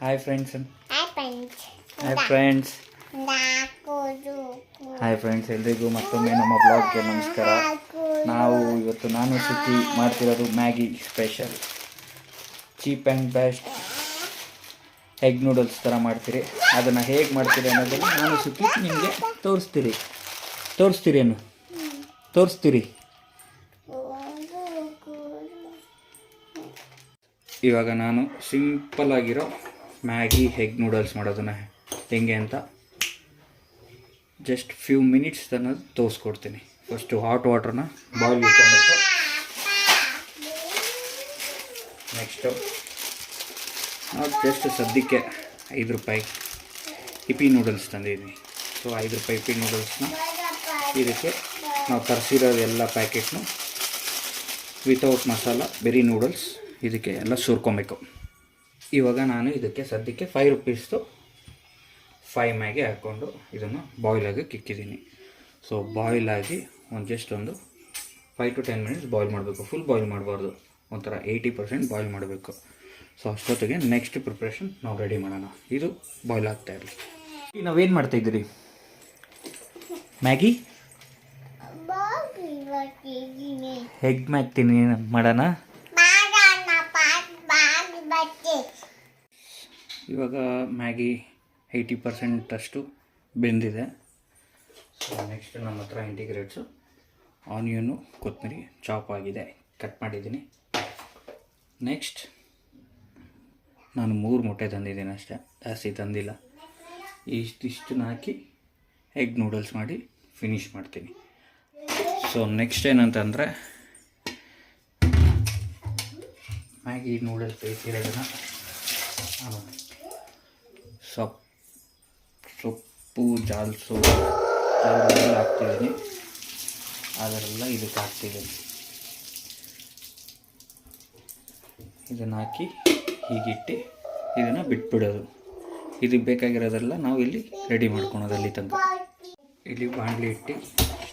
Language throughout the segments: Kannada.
Hi friends. ಎಲ್ರಿಗೂ ಮತ್ತೊಮ್ಮೆ ನಮ್ಮ ಬ್ಲಾಗ್ಗೆ ನಮಸ್ಕಾರ. ನಾನು ಸುಖಿ ಮಾಡ್ತಿರೋದು Maggi special cheap and best egg noodles ಥರ ಮಾಡ್ತೀರಿ. ಅದನ್ನು ಹೇಗೆ ಮಾಡ್ತೀರಿ ಅನ್ನೋದನ್ನು ನಾನು ಸುಖಿ ನಿಮಗೆ ತೋರಿಸ್ತೀರಿ. ಇವಾಗ ನಾನು ಸಿಂಪಲ್ ಆಗಿರೋ ಮ್ಯಾಗಿ ಎಗ್ ನೂಡಲ್ಸ್ ಮಾಡೋದನ್ನು ಹೆಂಗೆ ಅಂತ ಜಸ್ಟ್ ಫ್ಯೂ ಮಿನಿಟ್ಸ್ ಅನ್ನೋದು ತೋರಿಸ್ಕೊಡ್ತೀನಿ. ಫಸ್ಟು ಹಾಟ್ ವಾಟ್ರನ್ನ ಬಾಯ್ಲ್ ಇಟ್ಕೊಬೇಕು. ನೆಕ್ಸ್ಟು ನಾವು ಜಸ್ಟ್ ಸದ್ಯಕ್ಕೆ ₹5 ಇಪಿ ನೂಡಲ್ಸ್ ತಂದಿದ್ದೀನಿ. ಸೊ ₹5 ಇಪಿ ನೂಡಲ್ಸ್ನ ಇದಕ್ಕೆ ನಾವು ತರಿಸಿರೋದು ಎಲ್ಲ ಪ್ಯಾಕೆಟ್ನು ವಿತೌಟ್ ಮಸಾಲ ಬೆರಿ ನೂಡಲ್ಸ್ ಇದಕ್ಕೆ ಎಲ್ಲ ಸುರ್ಕೊಬೇಕು. ಇವಾಗ ನಾನು ಇದಕ್ಕೆ ಸದ್ಯಕ್ಕೆ ₹5 5 ಮ್ಯಾಗಿ ಹಾಕ್ಕೊಂಡು ಇದನ್ನು ಬಾಯ್ಲಾಗಕ್ಕೆ ಇಕ್ಕಿದ್ದೀನಿ. ಸೊ ಬಾಯ್ಲ್ ಆಗಿ ಜಸ್ಟ್ ಒಂದು 5 to 10 ಮಿನಿಟ್ಸ್ ಬಾಯ್ಲ್ ಮಾಡಬೇಕು. ಫುಲ್ ಬಾಯ್ಲ್ ಮಾಡಬಾರ್ದು, ಒಂಥರ 80% ಬಾಯ್ಲ್ ಮಾಡಬೇಕು. ಸೊ ಅಷ್ಟೊತ್ತಿಗೆ ನೆಕ್ಸ್ಟ್ ಪ್ರಿಪ್ರೇಷನ್ ನಾವು ರೆಡಿ ಮಾಡೋಣ. ಇದು ಬಾಯ್ಲ್ ಆಗ್ತಾ ಇರಲಿ. ಈಗ ನಾವೇನು ಮಾಡ್ತಾಯಿದ್ದೀರಿ? ಮ್ಯಾಗಿ ಎಗ್ ಮ್ಯಾಗಿ ಮಾಡೋಣ. ಇವಾಗ ಮ್ಯಾಗಿ 80% ಅಷ್ಟು ಬೆಂದಿದೆ. ಸೊ ನೆಕ್ಸ್ಟ್ ನಮ್ಮ ಹತ್ರ ಇಂಟಿಗ್ರೇಟ್ಸು ಆನಿಯನ್ನು ಕೊತ್ತಂಬರಿ ಚಾಪ್ ಆಗಿದೆ, ಕಟ್ ಮಾಡಿದ್ದೀನಿ. ನೆಕ್ಸ್ಟ್ ನಾನು 3 ಮೊಟ್ಟೆ ತಂದಿದ್ದೀನಿ ಅಷ್ಟೇ, ಜಾಸ್ತಿ ತಂದಿಲ್ಲ. ಇಷ್ಟನ್ನು ಹಾಕಿ ಎಗ್ ನೂಡಲ್ಸ್ ಮಾಡಿ ಫಿನಿಷ್ ಮಾಡ್ತೀನಿ. ಸೊ ನೆಕ್ಸ್ಟ್ ಏನಂತಂದರೆ ಮ್ಯಾಗಿ ನೂಡಲ್ಸ್ ಬೇಯಿಸಿರೋದನ್ನು ನಾನು ಸೊಪ್ಪು ಜಾಲ್ಸು ಎಲ್ಲ ಹಾಕ್ತಿದ್ದೀನಿ. ಅದರೆಲ್ಲ ಇದಕ್ಕೆ ಹಾಕ್ತಿದ್ದೀನಿ. ಇದನ್ನು ಹಾಕಿ ಹೀಗಿಟ್ಟು ಇದನ್ನು ಬಿಟ್ಬಿಡೋದು. ಇದಕ್ಕೆ ಬೇಕಾಗಿರೋದೆಲ್ಲ ನಾವು ಇಲ್ಲಿ ರೆಡಿ ಮಾಡ್ಕೊಳೋದು. ಅಲ್ಲಿ ತನಕ ಇಲ್ಲಿ ಬಾಣಲಿ ಇಟ್ಟು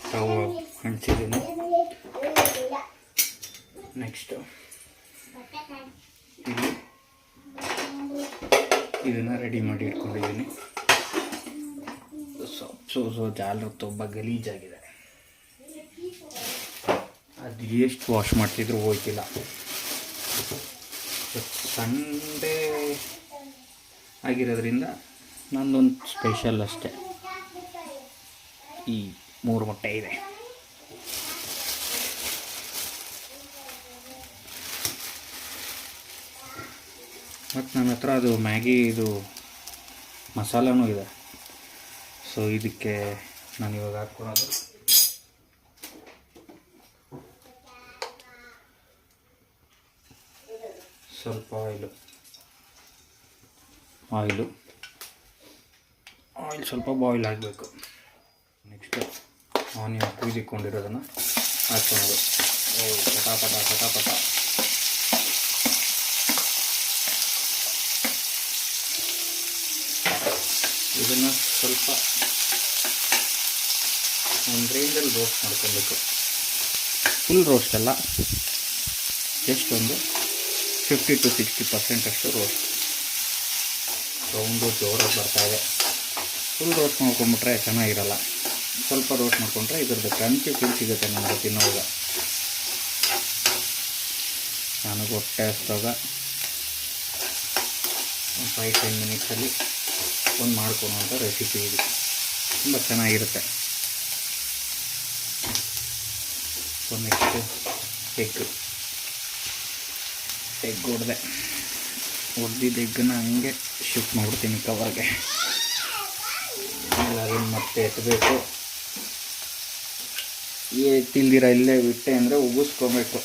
ಸ್ಟವ್ ಅಂಟಿಸಿದ್ದೀನಿ. ನೆಕ್ಸ್ಟು ಇಲ್ಲಿ ಇದನ್ನು ರೆಡಿ ಮಾಡಿ ಇಟ್ಕೊಂಡಿದ್ದೀನಿ. ಸೊ ಜಾಲರು ತುಂಬ ಗಲೀಜಾಗಿದೆ. ಅದು ಎಷ್ಟು ವಾಶ್ ಮಾಡ್ತಿದ್ರು ಹೋಯ್ತಿಲ್ಲ. ಸಂಡೇ ಆಗಿರೋದ್ರಿಂದ ನಂದೊಂದು ಸ್ಪೆಷಲ್ ಅಷ್ಟೇ. ಈ 3 ಮೊಟ್ಟೆ ಇದೆ. ಮತ್ತು ನನ್ನ ಹತ್ರ ಅದು ಮ್ಯಾಗಿ ಇದು ಮಸಾಲನೂ ಇದೆ. ಸೊ ಇದಕ್ಕೆ ನಾನು ಇವಾಗ ಹಾಕ್ಕೊಳೋದು ಸ್ವಲ್ಪ ಆಯಿಲು ಸ್ವಲ್ಪ ಬಾಯ್ಲ್ ಆಗಬೇಕು. Next onion ಕುಯ್ದಿಕೊಂಡಿರೋದನ್ನು ಹಾಕ್ಕೊಳೋದು. ಪಟಾಪಟ ಇದನ್ನು ಸ್ವಲ್ಪ ಒಂದು ರೇಂಜಲ್ಲಿ ರೋಸ್ಟ್ ಮಾಡ್ಕೊಬೇಕು. ಫುಲ್ ರೋಸ್ಟ್ ಅಲ್ಲ, ಜಸ್ಟ್ ಒಂದು 50 to 60% ಅಷ್ಟು ರೋಸ್ಟ್. ಸೌಂಡು ಜೋರಾಗಿ ಬರ್ತಾಯಿದೆ. ಫುಲ್ ರೋಸ್ಟ್ ಮಾಡ್ಕೊಂಬಿಟ್ರೆ ಚೆನ್ನಾಗಿರಲ್ಲ. ಸ್ವಲ್ಪ ರೋಸ್ಟ್ ಮಾಡಿಕೊಂಡ್ರೆ ಇದ್ರದ್ದು ಕ್ರಂಚಿ ಫೀಲ್ ಸಿಗುತ್ತೆ ನಮಗೆ ತಿನ್ನೋವಾಗ. ನನಗೆ ಹೊಟ್ಟೆ ಹಸ್ದಾಗ ಒಂದು 5-10 ಮಿನಿಟ್ಸಲ್ಲಿ ಒಂದು ಮಾಡ್ಕೊಳೋಂಥ ರೆಸಿಪಿ ಇದು. ತುಂಬ ಚೆನ್ನಾಗಿರುತ್ತೆ. ಸೊ ನೆಕ್ಸ್ಟು ಎಗ್ ಹೊಡೆದಿದ್ದ ಎಗ್ಗನ್ನು ಹಂಗೆ ಶಿಫ್ಟ್ ಮಾಡ್ಬಿಡ್ತೀನಿ ಕವರ್ಗೆ. ಆಮೇಲೆ ಅದನ್ನು ಮತ್ತೆ ಎತ್ತಬೇಕು. ಎತ್ತಿಲ್ದಿರ ಇಲ್ಲೇ ಬಿಟ್ಟೆ ಅಂದರೆ ಉಗಿಸ್ಕೊಬೇಕು.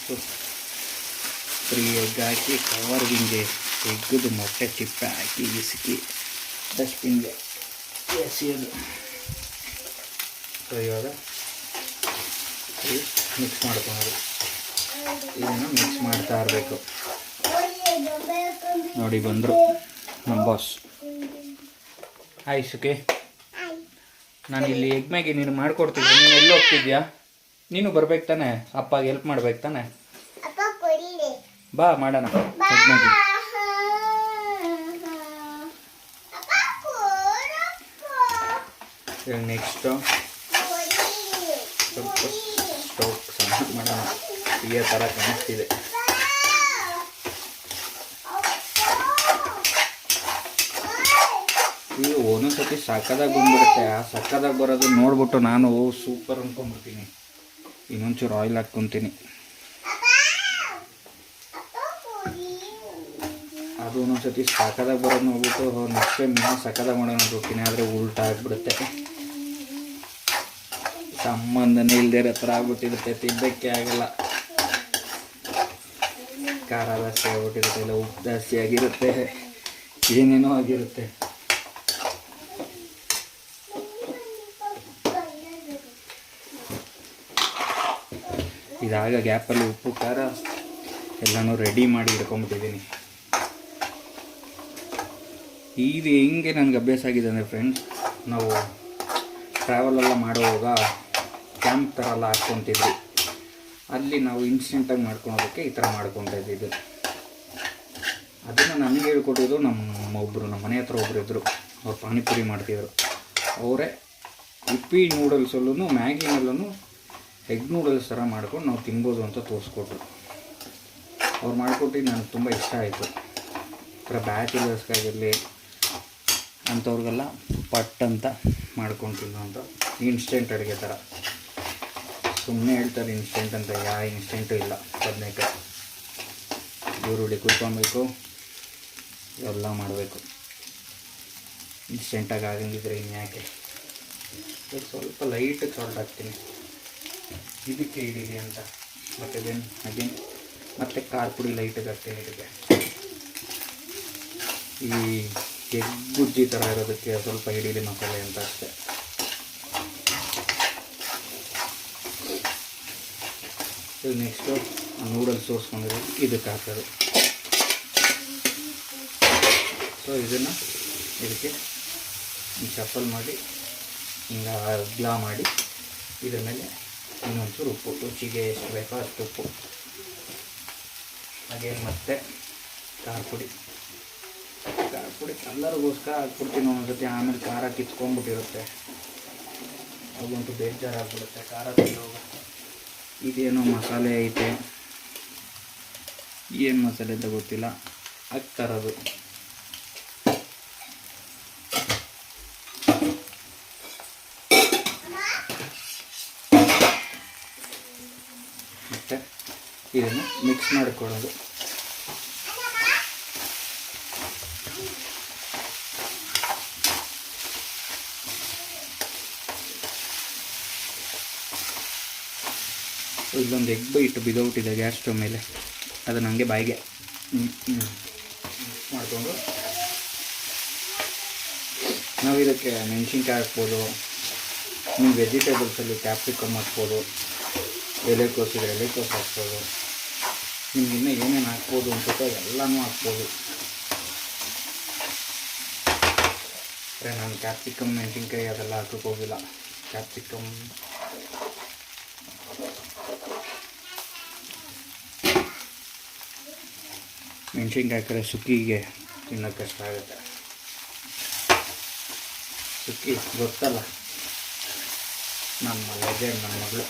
ಸೊ 3 ಎಗ್ ಹಾಕಿ ಕವರ್ಗೆ ಹಿಂಗೆ ಎಗ್ಗದು ಮೊಟ್ಟೆ ಚಿಪ್ಪೆ ಹಾಕಿ ಇಸುಕಿ ಡಸ್ಟ್ಬಿನ್ಗೆ ಎಸೆಯೋದು. ಸೊ ಇವಾಗ ಮಿಕ್ಸ್ ಮಾಡ್ಕೊಳೋದು. ಇದನ್ನು ಮಿಕ್ಸ್ ಮಾಡ್ತಾ ಇರಬೇಕು. ನೋಡಿ ಬಂದರು ನಮ್ಮ ಬಾಸ್. ಹಾಯ್ ಸುಖಿ. ನಾನು ಇಲ್ಲಿ ಎಗ್ ಮ್ಯಾಗಿ ನೀನು ಮಾಡ್ಕೊಡ್ತಿದ್ದೆ, ನೀನು ಎಲ್ಲಿ ಹೋಗ್ತಿದ್ಯಾ? ನೀನು ಬರ್ಬೇಕು ತಾನೆ, ಅಪ್ಪಗೆ ಹೆಲ್ಪ್ ಮಾಡ್ಬೇಕು ತಾನೆ. ಅಪ್ಪ ಕೊಡ್ಲಿ. ಬಾ ಮಾಡೋಣ. ಅಪ್ಪ ಕೊಡಪ್ಪ. ನೆಕ್ಸ್ಟು ಸ್ವಲ್ಪ ಸ್ಟವ್ ಸಣ್ಣ ಮಾಡೋಣ. ಈ ಥರ ಕಾಣಿಸ್ತಿದೆ. ಈಗ ಒಂದೊಂದ್ಸತಿ ಸಕ್ಕದಾಗ ಬಂದ್ಬಿಡುತ್ತೆ. ಆ ಸಕ್ಕದಾಗ ಬರೋದು ನೋಡ್ಬಿಟ್ಟು ನಾನು ಸೂಪರ್ ಅಂದ್ಕೊಂಡ್ಬಿಡ್ತೀನಿ. ಇನ್ನೊಂಚೂರು ಆಯಿಲ್ ಹಾಕ್ಕೊತೀನಿ. ಅದು ಒಂದೊಂದ್ಸತಿ ಸಕ್ಕದಾಗ ಬರೋದು ನೋಡ್ಬಿಟ್ಟು ನೆಕ್ಸ್ಟ್ ಟೈಮ್ ಇನ್ನೂ ಸಕ್ಕದಾಗ ಮಾಡೋಣ ಅಂತ ಹೋಗ್ತೀನಿ. ಆದರೆ ಉಲ್ಟಾ ಆಗಿಬಿಡುತ್ತೆ. ಸಂಬಂಧನೇ ಇಲ್ಲದೆ ಇರೋ ಥರ ಆಗ್ಬಿಟ್ಟಿರುತ್ತೆ. ತಿನ್ನೋಕ್ಕೆ ಆಗಲ್ಲ. ಖಾರ ಜಾಸ್ತಿ ಆಗ್ಬಿಟ್ಟಿರುತ್ತೆ, ಇಲ್ಲ ಉಪ್ಪು ಜಾಸ್ತಿ ಆಗಿರುತ್ತೆ, ಏನೇನೋ ಆಗಿರುತ್ತೆ. ಇದಾಗ ಗ್ಯಾಪಲ್ಲಿ ಉಪ್ಪು ಖಾರ ಎಲ್ಲನೂ ರೆಡಿ ಮಾಡಿ ಇಟ್ಕೊಂಬಿಟ್ಟಿದ್ದೀನಿ. ಇದು ಹೆಂಗೆ ನನಗೆ ಅಭ್ಯಾಸ ಆಗಿದೆ ಅಂದರೆ ಫ್ರೆಂಡ್ಸ್, ನಾವು ಟ್ರಾವೆಲೆಲ್ಲ ಮಾಡುವಾಗ ಕ್ಯಾಂಪ್ ಥರ ಎಲ್ಲ ಹಾಕ್ಕೊತಿದ್ವಿ. ಅಲ್ಲಿ ನಾವು ಇನ್ಸ್ಟೆಂಟಾಗಿ ಮಾಡ್ಕೊಳೋದಕ್ಕೆ ಈ ಥರ ಮಾಡ್ಕೊತಾ ಇದ್ದಿದ್ದು. ಅದನ್ನು ನನಗೆ ಹೇಳ್ಕೊಟ್ಟಿದ್ದು ನಮ್ಮ ಮನೆ ಹತ್ರ ಒಬ್ಬರು ಇದ್ದರು. ಅವ್ರು ಪಾನಿಪುರಿ ಮಾಡ್ತಿದ್ರು. ಅವರೇ ಇಪ್ಪಿ ನೂಡಲ್ಸಲ್ಲೂ ಮ್ಯಾಗಿನಲ್ಲೂ ಎಗ್ ನೂಡಲ್ಸ್ ಥರ ಮಾಡ್ಕೊಂಡು ನಾವು ತಿನ್ಬೋದು ಅಂತ ತೋರಿಸ್ಕೊಟ್ರು. ಅವ್ರು ಮಾಡಿಕೊಟ್ಟಿದ್ದು ನನಗೆ ತುಂಬ ಇಷ್ಟ ಆಯಿತು. ಥರ ಬ್ಯಾಚುಲರ್ಸ್ಗಾಗಿರಲಿ ಅಂಥವ್ರಿಗೆಲ್ಲ ಪಟ್ ಅಂತ ಮಾಡ್ಕೊಂಡು ತಿನ್ನೋಂಥ ಇನ್ಸ್ಟೆಂಟ್ ಅಡುಗೆ ಥರ. ಸುಮ್ಮನೆ ಹೇಳ್ತಾರೆ ಇನ್ಸ್ಟೆಂಟ್ ಅಂತ, ಯಾವ ಇನ್ಸ್ಟೆಂಟು ಇಲ್ಲ. ಬದನೇಕಾಯಿ ಈರುಳ್ಳಿ ಕುಯ್ಕೊಬೇಕು, ಎಲ್ಲ ಮಾಡಬೇಕು. ಇನ್ಸ್ಟೆಂಟಾಗಿ ಆಗಂಗಿದ್ರೆ ಇನ್ಯಾಕೆ. ಸ್ವಲ್ಪ ಲೈಟಾಗಿ ಸಾಲ್ಟ್ ಹಾಕ್ತೀನಿ ಇದಕ್ಕೆ ಹಿಡೀಲಿ ಅಂತ. ಮತ್ತು ಅಗೇನ್ ಮತ್ತು ಖಾರ ಪುಡಿ ಲೈಟಾಗಿ ಹಾಕ್ತೀನಿ ಇದಕ್ಕೆ. ಈ ಎಗ್ ಗುಜ್ಜಿ ಥರ ಇರೋದಕ್ಕೆ ಸ್ವಲ್ಪ ಹಿಡೀಲಿ ಮಸಾಲೆ ಅಂತ ಅಷ್ಟೆ. ಇದು ನೆಕ್ಸ್ಟು ನೂಡಲ್ಸ್ ಸೋಸ್ಕೊಂಡಿರೋ ಇದಕ್ಕೆ ಹಾಕೋದು. ಸೊ ಇದನ್ನು ಇದಕ್ಕೆ ಶಫಲ್ ಮಾಡಿ ಹಿಂಗೆ ಅಗ್ಲ ಮಾಡಿ ಇದ್ರ ಮೇಲೆ ಇನ್ನೊಂಚೂರು ಉಪ್ಪು, ರುಚಿಗೆ ಎಷ್ಟು ಬೇಕೋ ಅಷ್ಟು ಉಪ್ಪು, ಹಾಗೇನು ಮತ್ತೆ ಖಾರ ಪುಡಿ ಕಲ್ಲರಿಗೋಸ್ಕರ ಹಾಕ್ಬಿಡ್ತೀನಿ ಒಂದೊಂದ್ಸತಿ. ಆಮೇಲೆ ಖಾರ ಕಿತ್ಕೊಂಡ್ಬಿಟ್ಟಿರುತ್ತೆ, ಅವಂತೂ ಬೇಜಾರಾಗ್ಬಿಡುತ್ತೆ ಖಾರ ತಿನ್ನೋವಾಗ. ಇದೇನೋ ಮಸಾಲೆ ಐತೆ, ಏನು ಮಸಾಲೆ ಅಂತ ಗೊತ್ತಿಲ್ಲ, ಹಾಕ್ತಾರದು. ಮತ್ತು ಇದನ್ನು ಮಿಕ್ಸ್ ಮಾಡಿಕೊಳ್ಳೋದು. ಇಲ್ಲೊಂದು ಎಗ್ ಬೈಟ್ ಬಿದೋಗ್ಬಿಟ್ಟಿದೆ ಗ್ಯಾಸ್ ಸ್ಟವ್ ಮೇಲೆ. ಅದನ್ನು ಹಂಗೆ ಬಾಯಿಗೆ ಮಾಡಿಕೊಂಡು ನಾವು ಇದಕ್ಕೆ ಮೆಣಸಿನ್ಕಾಯಿ ಹಾಕ್ಬೋದು. ನೀವು ವೆಜಿಟೇಬಲ್ಸಲ್ಲಿ ಕ್ಯಾಪ್ಸಿಕಮ್ ಹಾಕ್ಬೋದು, ಎಲೆಕೋಸಿದ್ರೆ ಎಲೆಕೋಸು ಹಾಕ್ಬೋದು. ನಿಮ್ಗೆ ಇನ್ನೂ ಏನೇನು ಹಾಕ್ಬೋದು ಅನ್ಸುತ್ತೋ ಎಲ್ಲನೂ ಹಾಕ್ಬೋದು. ನಾನು ಕ್ಯಾಪ್ಸಿಕಮ್ ಮೆಣಸಿನ್ಕಾಯಿ ಅದೆಲ್ಲ ಹಾಕೋಕ್ಕೆ ಹೋಗಿಲ್ಲ. ಕ್ಯಾಪ್ಸಿಕಮ್ ಮೆಣಸಿನ್ಕಾಯಿ ಹಾಕಿದ್ರೆ ಸುಕ್ಕಿಗೆ ತಿನ್ನೋಕ್ಕೆ ಕಷ್ಟ ಆಗುತ್ತೆ. ಸುಕ್ಕಿ ಗೊತ್ತಲ್ಲ, ನಮ್ಮ ಲೆಜೆಂಡ್, ನನ್ನ ಮಗಳು.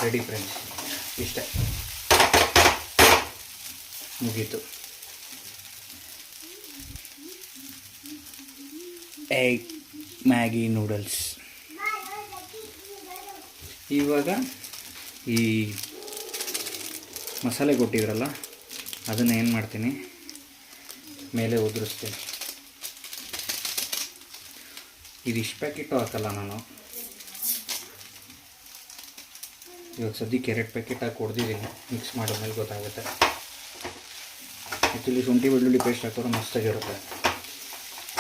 ರೆಡಿ ಫ್ರೆಂಡ್ಸ್, ಇಷ್ಟೇ, ಮುಗೀತು. Egg Maggi noodles. ಇವಾಗ ಈ ಮಸಾಲೆ ಕೊಟ್ಟಿದ್ರಲ್ಲ ಅದನ್ನು ಏನು ಮಾಡ್ತೀನಿ, ಮೇಲೆ ಉದುರಿಸ್ತೀನಿ. ಇದಿಷ್ಟು ಪ್ಯಾಕೆಟು ಹಾಕಲ್ಲ ನಾನು. ಇವಾಗ ಸದ್ಯಕ್ಕೆ 2 ಪ್ಯಾಕೆಟ್ ಹಾಕಿ ಕೊಡ್ದಿದ್ದೀನಿ. ಮಿಕ್ಸ್ ಮಾಡಿದ್ಮೇಲೆ ಗೊತ್ತಾಗುತ್ತೆ. ಆ್ಯಕ್ಚುಲಿ ಶುಂಠಿ ಬೆಳ್ಳುಳ್ಳಿ ಪೇಸ್ಟ್ ಹಾಕೋರು ಮಸ್ತಾಗಿರುತ್ತೆ.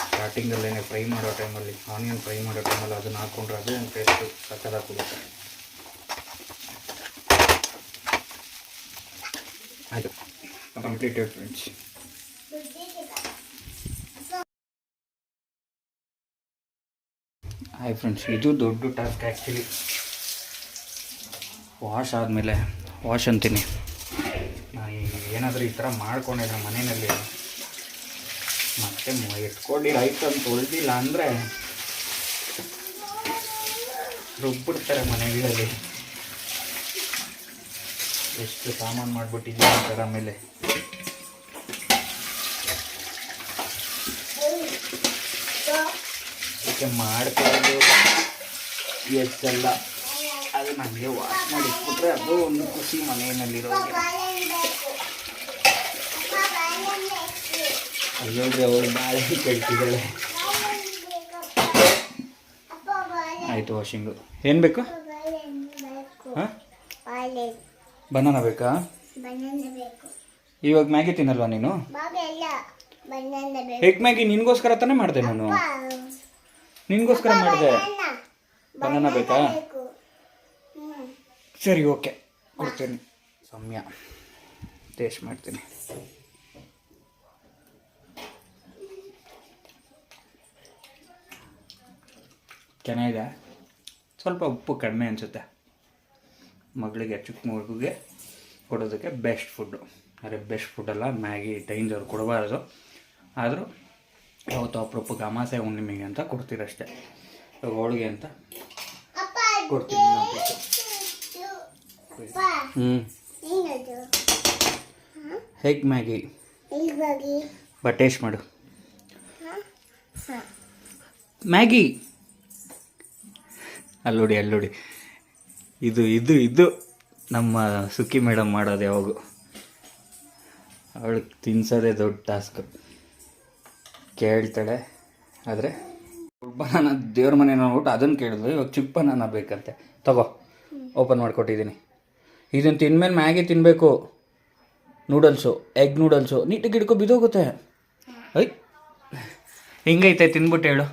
ಸ್ಟಾರ್ಟಿಂಗಲ್ಲೇ ಫ್ರೈ ಮಾಡೋ ಟೈಮಲ್ಲಿ, ಆನಿಯನ್ ಫ್ರೈ ಮಾಡೋ ಟೈಮಲ್ಲಿ ಅದನ್ನು ಹಾಕ್ಕೊಂಡ್ರೆ ಅದು ಒಂದು ಟೇಸ್ಟು ಸಕ್ಕತ್ತಾಗಿ ಕೊಡುತ್ತೆ. ಆಯಿತು, ಕಂಪ್ಲೀಟೆಡ್ ಫ್ರೆಂಡ್ಸ್. ಹಾಯ್ ಫ್ರೆಂಡ್ಸ್, ಇದು ದೊಡ್ಡ ಟಾಸ್ಕ್ ಆ್ಯಕ್ಚುಲಿ. ವಾಶ್ ಆದಮೇಲೆ ವಾಶ್ ಅಂತೀನಿ, ನಾನು ಏನಾದರೂ ಈ ಥರ ಮಾಡ್ಕೊಂಡಿದ್ದೆ ಮನೆಯಲ್ಲಿ ಮತ್ತೆ ಎತ್ಕೊಂಡಿರೋ ಐಟಮ್ ತೊಳೆದಿಲ್ಲ ಅಂದರೆ ರುಬ್ಬಿಡ್ತಾರೆ ಮನೆಗಳಲ್ಲಿ. ಎಷ್ಟು ಸಾಮಾನು ಮಾಡಿಬಿಟ್ಟಿದ್ದೀನಿ ಅಂತಾರೆ ಆಮೇಲೆ. ಅದಕ್ಕೆ ಮಾಡ್ಕೊಳ್ಳೋದು ಎಷ್ಟೆಲ್ಲ ಅದು ನನಗೆ ವಾಶ್ ಮಾಡಿ ಇಟ್ಬಿಟ್ರೆ ಅದು ಒಂದು ಖುಷಿ ಮನೆಯಲ್ಲಿರೋದು. ಅಲ್ಲೋಡ್ರಿ ಅವಳು ಬಾಳೆ ಕೇಳ್ತಿದ್ದಾಳೆ. ಆಯಿತು ವಾಷಿಂಗು. ಏನು ಬೇಕು? ಹಾಂ, ಬನಾನ ಬೇಕಾ? ಇವಾಗ ಮ್ಯಾಗಿ ತಿನ್ನಲ್ವಾ ನೀನು? ಎಗ್ ಮ್ಯಾಗಿ ನಿನಗೋಸ್ಕರ ತಾನೇ ಮಾಡಿದೆ ನಾನು, ನಿನಗೋಸ್ಕರ ಮಾಡಿದೆ. ಬನಾನ ಬೇಕಾ? ಸರಿ ಓಕೆ ಕೊಡ್ತೀನಿ. ಸೌಮ್ಯ ಟೇಸ್ಟ್ ಮಾಡ್ತೀನಿ. ಚೆನ್ನಾಗಿದೆ, ಸ್ವಲ್ಪ ಉಪ್ಪು ಕಡಿಮೆ ಅನಿಸುತ್ತೆ. ಮಗಳಿಗೆ ಚಿಕ್ಕ ಮಗುಗೆ ಕೊಡೋದಕ್ಕೆ ಬೆಸ್ಟ್ ಫುಡ್ಡು. ಅರೆ ಬೆಸ್ಟ್ ಫುಡ್ಡಲ್ಲ, ಮ್ಯಾಗಿ ಡೇಂಜರ್ ಕೊಡಬಾರ್ದು. ಆದರೂ ಯಾವತ್ತೋ ಅಪರೂಪಕ್ಕೆ ಅಮಾಸೆ ಹುಣ್ಣಿಮೆಗೆ ಅಂತ ಕೊಡ್ತೀರಷ್ಟೇ. ಹೋಳಿಗೆ ಅಂತ ಕೊಡ್ತೀನಿ. ಹೇಗೆ ಮ್ಯಾಗಿ ಟೇಸ್ಟ್ ಮಾಡು. ಮ್ಯಾಗಿ ಅಲ್ಲೋಡಿ ಇದು ನಮ್ಮ ಸುಕ್ಕಿ ಮೇಡಮ್ ಮಾಡೋದು ಯಾವಾಗೂ. ಅವಳಿಗೆ ತಿನ್ಸೋದೇ ದೊಡ್ಡ ಟಾಸ್ಕ್. ಕೇಳ್ತಾಳೆ, ಆದರೆ ಬನಾನ ದೇವ್ರ ಮನೆ ನೋಡ್ಬಿಟ್ಟು ಅದನ್ನು ಕೇಳಿದ್ಲು. ಇವಾಗ ಚಿಕ್ಕ ಬನಾನ ಬೇಕಂತೆ. ತಗೋ, ಓಪನ್ ಮಾಡಿಕೊಟ್ಟಿದ್ದೀನಿ. ಇದನ್ನು ತಿಂದಮೇಲೆ ಮ್ಯಾಗಿ ತಿನ್ನಬೇಕು. ನೂಡಲ್ಸು, ಎಗ್ ನೂಡಲ್ಸು ನೀಟಾಗಿ ಹಿಡ್ಕೊ, ಬಿದ್ದೋಗುತ್ತೆ. ಐ ಹಿಂಗೈತೆ ತಿಂದ್ಬಿಟ್ಟು ಹೇಳು,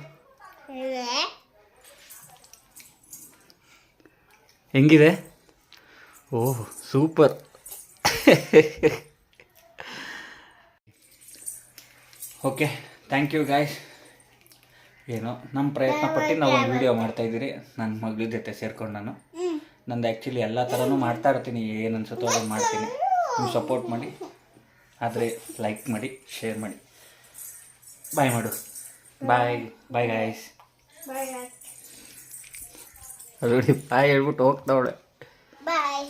ಹೆಂಗಿದೆ? Oh super. Okay, thank you guys. ಏನೋ ನಮ್ಮ ಪ್ರಯತ್ನ ಪಟ್ಟು ನಾವು ಒಂದು ವೀಡಿಯೋ ಮಾಡ್ತಾಯಿದ್ದೀರಿ. ನನ್ನ ಮಗಳ ಜೊತೆ ಸೇರ್ಕೊಂಡು ನಂದು ಆ್ಯಕ್ಚುಲಿ ಎಲ್ಲ ಥರನೂ ಮಾಡ್ತಾ ಇರ್ತೀನಿ. ಏನು ಅನ್ಸುತ್ತೋ ಅದನ್ನು ಮಾಡ್ತೀನಿ. ನೀವು ಸಪೋರ್ಟ್ ಮಾಡಿ, ಆದರೆ ಲೈಕ್ ಮಾಡಿ, ಶೇರ್ ಮಾಡಿ. ಬಾಯ್ ಮಾಡು. Bye guys. ನೋಡಿ ಬಾಯ್ ಹೇಳ್ಬಿಟ್ಟು ಹೋಗ್ತಾವಳೆ. ಬಾಯ್.